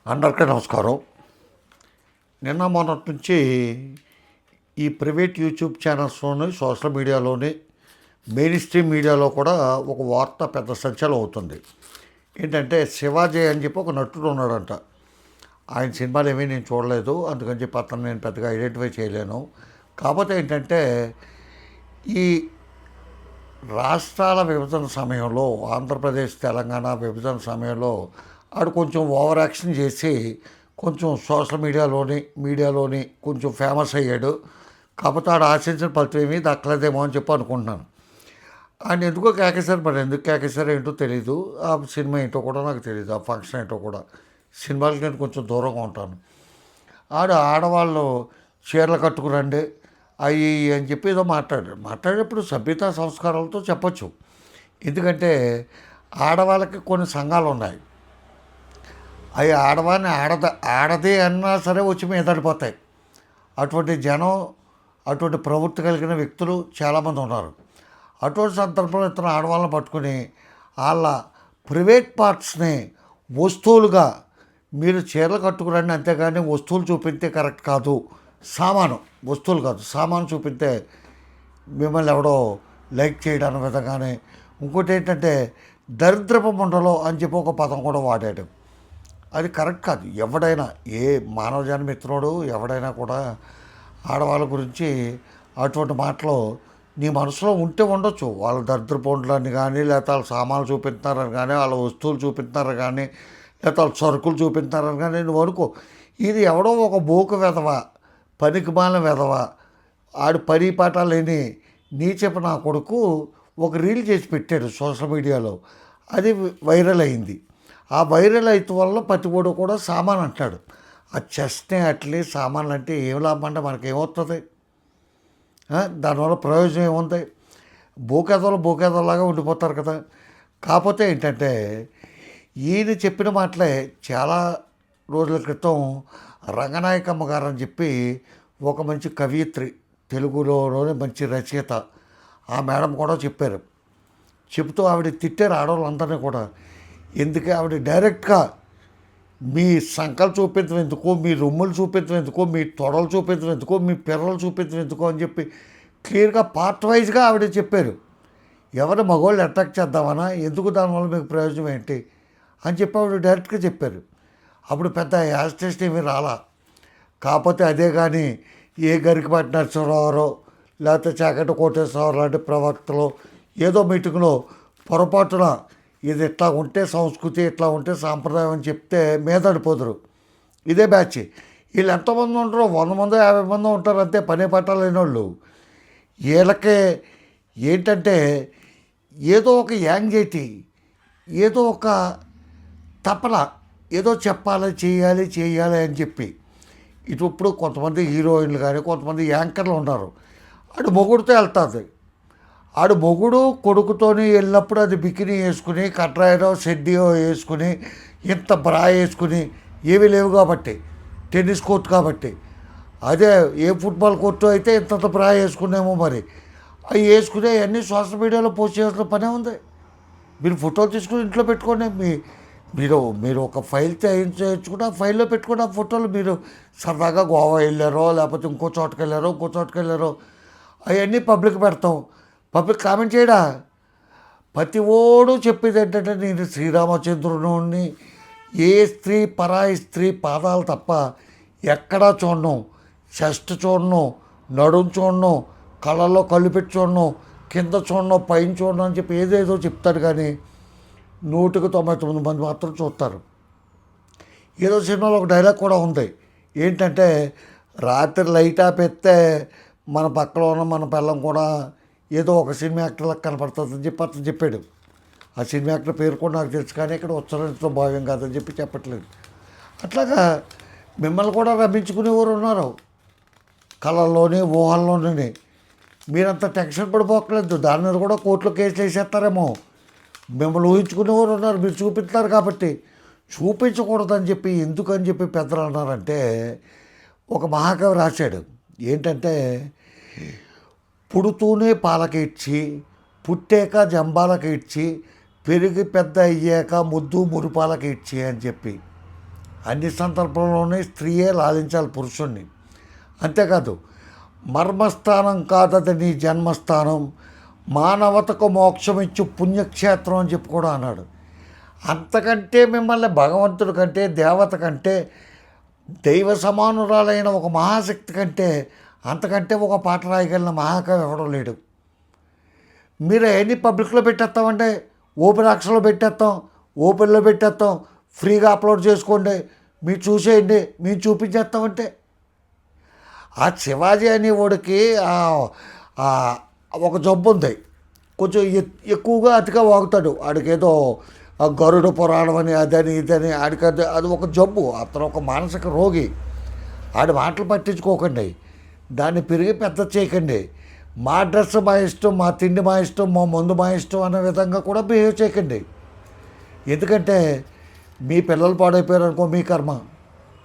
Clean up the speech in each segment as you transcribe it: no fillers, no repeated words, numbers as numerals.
అందరికీ నమస్కారం. నిన్న మొన్నటి నుంచి ఈ ప్రైవేట్ యూట్యూబ్ ఛానల్స్లోని సోషల్ మీడియాలోని మెయిన్ స్ట్రీమ్ మీడియాలో కూడా ఒక వార్త పెద్ద సంచలనం అవుతుంది. ఏంటంటే శివాజీ అని చెప్పి ఒక నటుడు ఉన్నాడంట. ఆయన సినిమాలు ఏమీ నేను చూడలేదు, అందుకని చెప్పి అతను నేను పెద్దగా ఐడెంటిఫై చేయలేను. కాకపోతే ఏంటంటే ఈ రాష్ట్రాల విభజన సమయంలో, ఆంధ్రప్రదేశ్ తెలంగాణ విభజన సమయంలో ఆడు కొంచెం ఓవర్ యాక్షన్ చేసి కొంచెం సోషల్ మీడియాలోని కొంచెం ఫేమస్ అయ్యాడు. కాకపోతే ఆడు ఆశించిన ఫలితం ఏమీ దక్కలేదేమో అని చెప్పి అనుకుంటున్నాను. ఆయన ఎందుకో కేకేశారు, మరి ఎందుకు కేకేశారో ఏంటో తెలీదు. ఆ సినిమా ఏంటో కూడా నాకు తెలియదు, ఆ ఫంక్షన్ ఏంటో కూడా. సినిమాలకి నేను కొంచెం దూరంగా ఉంటాను. ఆడవాళ్ళు చీరలు కట్టుకురండి అవి అని చెప్పి ఏదో మాట్లాడేటప్పుడు సభ్యతా సంస్కారాలతో చెప్పచ్చు. ఎందుకంటే ఆడవాళ్ళకి కొన్ని సంఘాలు ఉన్నాయి. అవి ఆడవాన్ని ఆడదే అన్నా సరే వచ్చి మీదడిపోతాయి. అటువంటి జనం, అటువంటి ప్రవృత్తి కలిగిన వ్యక్తులు చాలామంది ఉన్నారు. అటువంటి సందర్భంలో ఇతను ఆడవాళ్ళని పట్టుకుని వాళ్ళ ప్రైవేట్ పార్ట్స్ని వస్తువులుగా మీరు చీరలు కట్టుకురండి, అంతేగాని వస్తువులు చూపిస్తే కరెక్ట్ కాదు, వస్తువులు కాదు సామాను చూపిస్తే మిమ్మల్ని ఎవడో లైక్ చేయడం విధంగానే. ఇంకోటి ఏంటంటే దరిద్రపు ముండలో అని చెప్పి ఒక పదం కూడా వాడాడు. అది కరెక్ట్ కాదు. ఎవడైనా ఏ మానవ జన్మిత్రుడు ఎవడైనా కూడా ఆడవాళ్ళ గురించి అటువంటి మాటలు నీ మనసులో ఉంటే ఉండొచ్చు. వాళ్ళ దరిద్రపోండ్లని కానీ, లేకపోతే వాళ్ళ సామాన్లు చూపిస్తున్నారని కానీ, వాళ్ళ వస్తువులు చూపిస్తున్నారని కానీ, లేకపోతే వాళ్ళ సరుకులు చూపిస్తున్నారని కానీ నువ్వు అనుకో. ఇది ఎవడో ఒక బోకు వెధవ, పనికిమాలిన వెధవ, ఆడు పని పాట లేని నీచెప్ప నా కొడుకు ఒక రీల్ చేసి పెట్టాడు సోషల్ మీడియాలో. అది వైరల్ అయింది. ఆ వైరల్ అయితే వల్ల ప్రతివాడు కూడా సామాన్ అంటాడు. ఆ చెస్ట్నే అట్లే సామాన్లు అంటే ఏం లాభం అంటే మనకేమవుతుంది? దానివల్ల ప్రయోజనం ఏముంది? బోకేదలాగా ఉండిపోతారు కదా. కాకపోతే ఏంటంటే ఈయన చెప్పిన మాటలే చాలా రోజుల క్రితం రంగనాయకమ్మ గారు అని చెప్పి ఒక మంచి కవయిత్రి, తెలుగులోనే మంచి రచయిత, ఆ మేడం కూడా చెప్పారు. చెబుతూ ఆవిడ తిట్టారు ఆడవాళ్ళందరినీ కూడా. ఎందుకే ఆవిడ డైరెక్ట్గా మీ సంకలు చూపించడం ఎందుకో, మీ రొమ్ములు చూపించడం ఎందుకో, మీ తొడలు చూపించడం ఎందుకో, మీ పిర్రలు చూపించడం ఎందుకో అని చెప్పి క్లియర్గా పార్ట్ వైజ్గా ఆవిడ చెప్పారు. ఎవరు మగవాళ్ళు అటాక్ చేద్దామన్నా, ఎందుకు దానివల్ల మీకు ప్రయోజనం ఏంటి అని చెప్పి ఆవిడ డైరెక్ట్గా చెప్పారు. అప్పుడు పెద్ద యాజిటేషన్ ఏమీ రాలా. కాకపోతే అదే కానీ ఏ గరికపాటి నరసింహరావు లేకపోతే చాకటి కోటేశ్వరరావు లాంటి ప్రవక్తలు ఏదో మీటింగ్లో పొరపాటున ఇది ఇట్లా ఉంటే సంస్కృతి, ఇట్లా ఉంటే సాంప్రదాయం అని చెప్తే మీదడిపోదురు. ఇదే బ్యాచ్. వీళ్ళు ఎంతమంది ఉంటారో, 100 మందో 50 మందో ఉంటారు అంతే, పని పట్టాలేని వాళ్ళు. వీళ్ళకే ఏంటంటే ఏదో ఒక యాంగ్జైటీ, ఏదో ఒక తపన, ఏదో చెప్పాలి, చేయాలి అని చెప్పి. ఇప్పుడు కొంతమంది హీరోయిన్లు కానీ కొంతమంది యాంకర్లు ఉన్నారు. ఆడు మొగుడితో వెళ్తుంది. ఆడు మొగుడు కొడుకుతోని వెళ్ళినప్పుడు అది బికినీ వేసుకుని, కట్రాయరో షెడ్డీయో వేసుకుని, ఇంత బ్రా వేసుకుని, ఏమీ లేవు కాబట్టి, టెన్నిస్ కోర్టు కాబట్టి. అదే ఏ ఫుట్బాల్ కోర్టు అయితే ఇంత బ్రా వేసుకునేమో. మరి అవి వేసుకునే అన్నీ సోషల్ మీడియాలో పోస్ట్ చేయాల్సిన పనే ఉంది. మీరు ఫోటోలు తీసుకుని ఇంట్లో పెట్టుకోండి. మీరు ఒక ఫైల్ చేయించుకుంటే ఆ ఫైల్లో పెట్టుకుని ఆ ఫోటోలు మీరు సరదాగా గోవా వెళ్ళారో, లేకపోతే ఇంకో చోటుకి వెళ్ళారో అవన్నీ పబ్లిక్ పెడతాం. పబ్లిక్ కామెంట్ చేయడా? ప్రతి ఓడు చెప్పేది ఏంటంటే నేను శ్రీరామచంద్రుని, ఏ స్త్రీ పరాయి స్త్రీ పాదాలు తప్ప ఎక్కడా చూడను, చెస్ట్ చూడను, నడుం చూడను, కళ్ళల్లో కళ్ళు పెట్టి చూడను, కింద చూడను, పైన చూడను అని చెప్పి ఏదేదో చెప్తాడు. కానీ 199 మంది మాత్రం చూస్తారు. ఏదో సినిమాలో ఒక డైలాగ్ కూడా ఉంది. ఏంటంటే రాత్రి లైట్ ఆపేస్తే మన పక్కలో ఉన్న మన పిల్లం కూడా ఏదో ఒక సినిమా యాక్టర్లకు కనపడుతుందని చెప్పి అతను చెప్పాడు. ఆ సినిమా యాక్టర్ పేరు కూడా నాకు తెలుసు, కానీ ఇక్కడ ఉచ్చరించడం భావ్యం కాదని చెప్పి చెప్పట్లేదు. అట్లాగా మిమ్మల్ని కూడా రమ్మించుకునేవారు ఉన్నారు, కళల్లోని ఊహల్లోనే. మీరంతా టెన్షన్ పడిపోకలేదు. దాని మీద కూడా కోర్టులో కేసులు వేసేస్తారేమో. మిమ్మల్ని ఊహించుకునేవారు ఉన్నారు, మీరు చూపిస్తున్నారు కాబట్టి. చూపించకూడదని చెప్పి ఎందుకని చెప్పి పెద్దలు అన్నారంటే, ఒక మహాకవి రాశాడు. ఏంటంటే పుడుతూనే పాలకిడ్చి, పుట్టాక జంబాలకి ఇడ్చి, పెరిగి పెద్ద అయ్యాక ముద్దు మురిపాలకి ఇడ్చి అని చెప్పి. అన్ని సందర్భంలోనే స్త్రీయే లాలించాలి పురుషుణ్ణి. అంతేకాదు, మర్మస్థానం కాదది నీ జన్మస్థానం, మానవతకు మోక్షమిచ్చు పుణ్యక్షేత్రం అని చెప్పి కూడా అన్నాడు. అంతకంటే మిమ్మల్ని భగవంతుడి కంటే, దేవత కంటే, దైవ సమానురాలైన ఒక మహాశక్తి కంటే, అంతకంటే ఒక పాట రాయగలిగిన మహాకవి ఎవడో లేడు. మీరు అవన్నీ పబ్లిక్లో పెట్టేస్తామంటే, ఓపెన్ యాక్స్లో పెట్టేస్తాం, ఓపెన్లో పెట్టేస్తాం, ఫ్రీగా అప్లోడ్ చేసుకోండి, మీరు చూసేయండి, మేము చూపించేస్తామంటే. ఆ శివాజీ అనేవాడికి ఒక జబ్బు ఉంది, కొంచెం ఎక్కువగా అతిగా వాగుతాడు. ఆడికేదో గరుడ పురాణం అని అదని ఇదని, ఆడికి అది ఒక జబ్బు. అతను ఒక మానసిక రోగి. ఆడి మాటలు పట్టించుకోకండి, దాన్ని పెరిగి పెద్ద చేయకండి. మా డ్రెస్ మా ఇష్టం, మా తిండి మా ఇష్టం, మా మందు మా ఇష్టం అనే విధంగా కూడా బిహేవ్ చేయకండి. ఎందుకంటే మీ పిల్లలు పాడైపోయారు అనుకో, మీ కర్మ.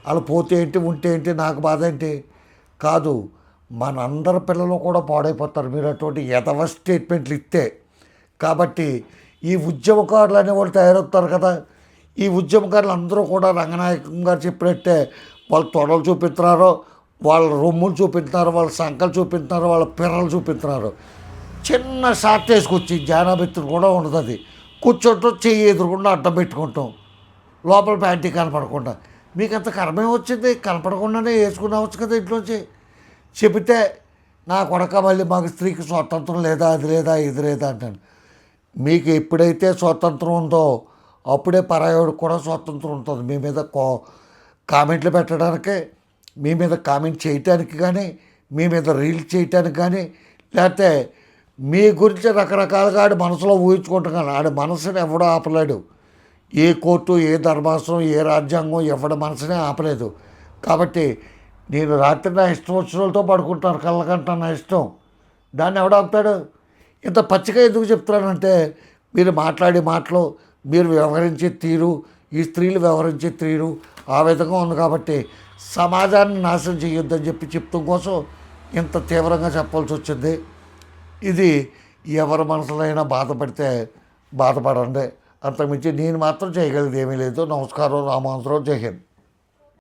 వాళ్ళు పోతే ఏంటి, ఉంటే ఏంటి, నాకు బాధ ఏంటి కాదు. మనందరి పిల్లలు కూడా పాడైపోతారు మీరు అటువంటి ఎదవ స్టేట్మెంట్లు ఇస్తే. కాబట్టి ఈ ఉద్యమకారులు అనేవాళ్ళు తయారవుతారు కదా, ఈ ఉద్యమకారులు అందరూ కూడా రంగనాయకం గారు చెప్పినట్టే వాళ్ళు తొడలు చూపిస్తున్నారు, వాళ్ళ రొమ్ములు చూపిస్తున్నారు, వాళ్ళ సంకలు చూపిస్తున్నారు, వాళ్ళ పిర్రలు చూపిస్తున్నారు. చిన్న షార్ట్ వేసుకొచ్చి జానాబెత్తులు కూడా ఉండదు, అది కూర్చోటం చెయ్యి ఎదురుకుండా అడ్డం పెట్టుకుంటాం, లోపల ప్యాంటీ కనపడకుండా. మీకు అంత కర్మే వచ్చింది, కనపడకుండానే వేసుకున్నావచ్చు కదా ఇంట్లోంచి. చెబితే నా కొడక మళ్ళీ మాకు స్త్రీకి స్వాతంత్రం లేదా, అది లేదా, ఇది లేదా అంటాను. మీకు ఎప్పుడైతే స్వాతంత్రం ఉందో అప్పుడే పరాయోడికి కూడా స్వాతంత్రం ఉంటుంది. మీ మీద కామెంట్లు పెట్టడానికి, మీ మీద కామెంట్ చేయటానికి కానీ, మీ మీద రీల్స్ చేయటానికి కానీ, లేకపోతే మీ గురించి రకరకాలుగా ఆడి మనసులో ఊహించుకుంటున్నాను. ఆడి మనసుని ఎవడో ఆపలేడు. ఏ కోర్టు, ఏ ధర్మాసనం, ఏ రాజ్యాంగం ఎవడి మనసునే ఆపలేదు. కాబట్టి నేను రాత్రి నా ఇష్టం వచ్చిన వాళ్ళతో పడుకుంటాను, కళ్ళకంట నా ఇష్టం, దాన్ని ఎవడ ఆపుతాడు? ఇంత పచ్చిగా ఎందుకు చెప్తున్నానంటే, మీరు మాట్లాడే మాటలు, మీరు వ్యవహరించే తీరు, ఈ స్త్రీలు వ్యవహరించే తీరు ఆ విధంగా ఉంది. కాబట్టి సమాజాన్ని నాశనం చేయొద్దని చెప్తాం కోసం ఇంత తీవ్రంగా చెప్పాల్సి వచ్చింది. ఇది ఎవరి మనసులో అయినా బాధపడితే బాధపడండి, అంతకుమించి నేను మాత్రం చేయగలిగేది ఏమీ లేదు. నమస్కారం. రామాంతరావు. జై హింద్.